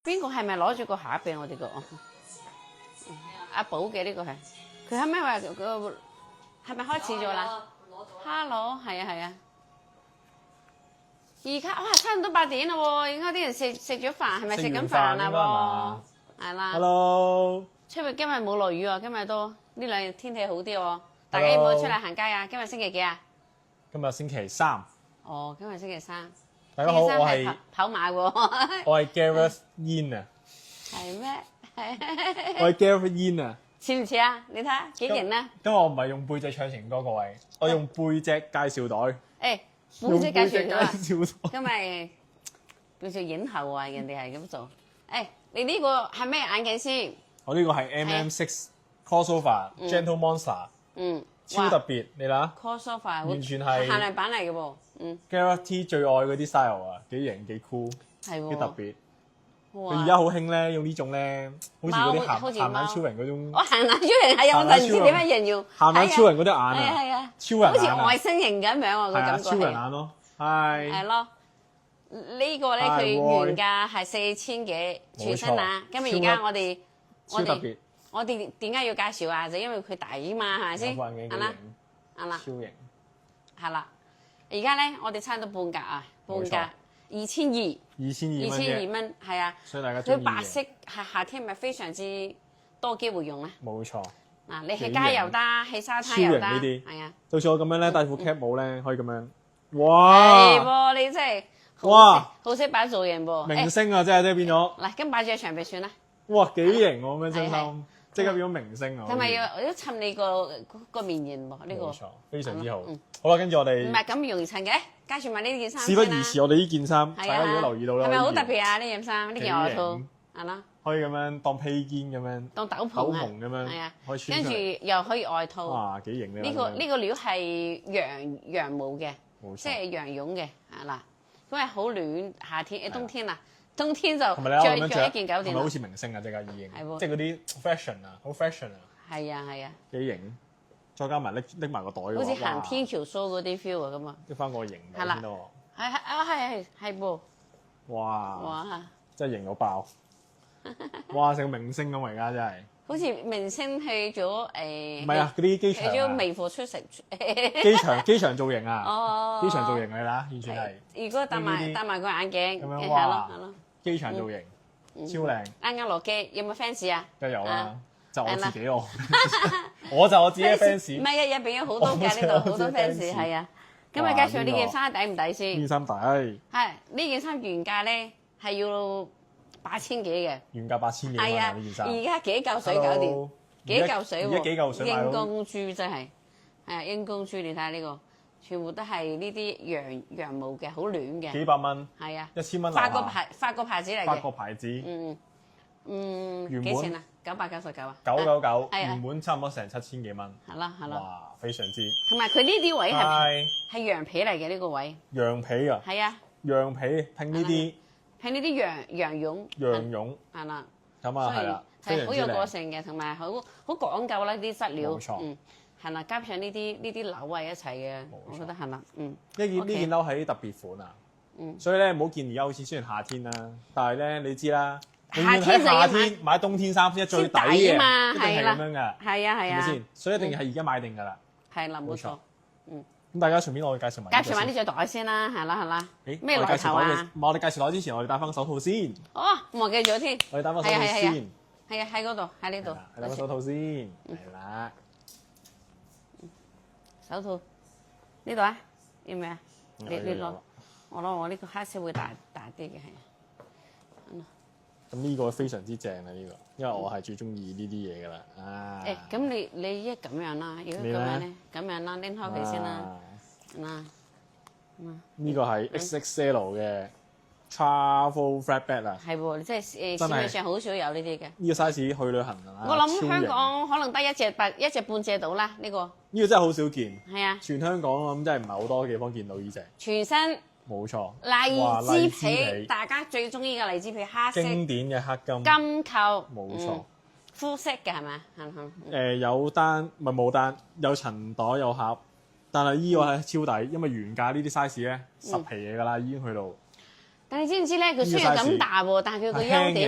邊個係咪攞住個盒俾我哋個？阿寶嘅呢個係，佢係咪話個係咪開始咗啦 ？Hello， 係啊係啊。而家哇，差唔多8點啦喎，而家啲人食咗飯，係咪食緊飯啦？係啦。Hello。出面今日冇落雨喎，今日都呢兩日天氣好啲喎。大家有冇出嚟行街啊？今日星期幾啊？今日星期3。哦，今日星期3。大家好，我係跑馬喎。我係 Gareth Yin 啊。係咩？我係 Gareth Yin 啊。似唔似啊？你睇下幾型啊！今日我唔係用背脊唱情歌，各位，我用背脊介紹袋。誒，背脊介紹袋。今日叫做影后啊，人哋係咁做。誒，你呢個係咩眼鏡先？我呢個係 MM6 Crossover Gentle Monster。超特別，你睇。Crossover 完全係限量版嚟嘅噃。Gareth T 最愛嗰啲 style 啊，幾型幾 cool，幾特別。佢而家好興咧，用呢種咧，好似嗰啲鹹眼超人嗰種。我鹹眼超人係啊，我突然知點樣形容。鹹眼超人嗰啲眼啊，係啊，超人眼，好似外星人咁樣個感覺。超人眼咯，係。係咯，呢個咧佢原價係4000幾全新啊，咁而家我哋點解要介紹啊？就因為佢抵嘛，係咪先？係啦，超型。係啦，而家咧我哋差唔多半價啊，半價2200。2200蚊，係啊，所以大家佢白色係夏天咪非常之多機會用咧。冇錯。嗱，你喺街又得，喺沙灘又得，係啊。到似我咁樣咧，戴副 cap 帽咧，可以咁樣。哇！係喎，你真係好識擺造型噃。明星啊，真係變咗。嗱，咁擺住喺牆壁算啦。哇，幾型喎！咁樣真心，即刻變咗明星啊！同埋要襯你個面型喎，呢個。冇錯，非常之好。好啦，跟住我哋。唔係咁容易襯嘅，介紹埋呢件衫。事不宜遲，我哋呢件衫，大家如果留意到啦，係咪好特別啊？呢件衫，呢件外套，係啦。可以咁樣當披肩咁樣，當斗篷咁樣，係啊，可以穿。跟住又可以外套。哇，幾型呢個料係羊毛嘅，即係羊絨嘅，係啦。因為好暖，夏天冬天啊，冬天就着一件搞掂。係咪好似明星啊？即刻已經，係喎，即係嗰啲 fashion 啊，好 fashion 啊。係啊係啊，幾型，再加埋拎埋個袋，好似行天橋 show 嗰啲 feel 啊咁啊。拎翻個型係啦，係噃。哇！真係型到爆！哇！成個明星咁而家真係。好似明星去咗唔係啊，嗰啲機場。去咗微服出席。機場造型啊！哦。機場造型嚟啦，完全係。如果戴埋個眼鏡，咁樣哇！機場造型超靚。啱落機，有冇 fans 啊？梗係有啦，就我自己我。我就我自己嘅 fans。唔係啊，入邊有好多㗎，呢度好多 fans 係啊。今日介紹呢件衫抵唔抵先？呢件衫抵。係呢件衫原價咧係要8000幾嘅。原價8000幾蚊啊！呢件衫。而家幾嚿水搞掂，幾嚿水喎。而家幾嚿水買到。英公豬真係，係啊，英公豬你睇下呢個，全部都係呢啲羊毛嘅，好暖嘅。幾百蚊。係啊。1000蚊。法國牌子嚟嘅。法國牌子。幾錢啊？999啊。999。原本差唔多成7000幾蚊。係啦係啦。哇！非常之。同埋佢呢啲位係羊皮嚟嘅呢個位。羊皮啊。係啊。羊皮拼呢啲。拼呢啲羊絨。羊絨。係啦。咁啊係啦。係好有個性嘅，同埋好講究啦啲質料。冇錯。係啦，加上呢啲褸啊一齊嘅，我覺得係啦。呢件褸係特別款啊。所以咧唔好見而家好似雖然夏天啦，但係咧你知啦。夏天買冬天衫先最抵嘅，一定係咁樣噶。係啊係啊，係咪先？所以一定係而家買定㗎啦。係啦，冇錯。咁大家順便我哋介紹埋。介紹埋呢隻袋先啦，係啦係啦。咩來頭啊？我哋介紹袋之前，我哋戴翻手套先。哦，忘記咗添。我哋戴翻手套先。係啊，喺嗰度，喺呢度。戴翻手套先，係啦。手套呢度啊？要唔要啊？你攞，我呢個黑色會大啲嘅係。咁呢個非常之正啊！呢個，因為我係最中意呢啲嘢噶啦。咁你一咁樣啦，如果咁樣咧，咁樣啦，拎開佢先啦。呢個係 XXL 嘅 Travel Flat Bag 啊。係喎，即係市面上好少有呢啲嘅。呢個 size 去旅行啊！我諗香港可能得一隻半隻到啦，呢個。呢個真係好少見。係啊。全香港我諗真係唔係好多地方見到呢隻。全新。冇錯，荔枝皮，大家最中意嘅荔枝皮，黑色經典嘅黑金金扣，冇錯，膚色嘅係咪？有單咪冇單，有層袋有盒，但係依個係超抵，因為原價呢啲 size 咧10皮嘢㗎啦，已經去到。但係你知唔知咧？佢雖然咁大喎，但係佢個優點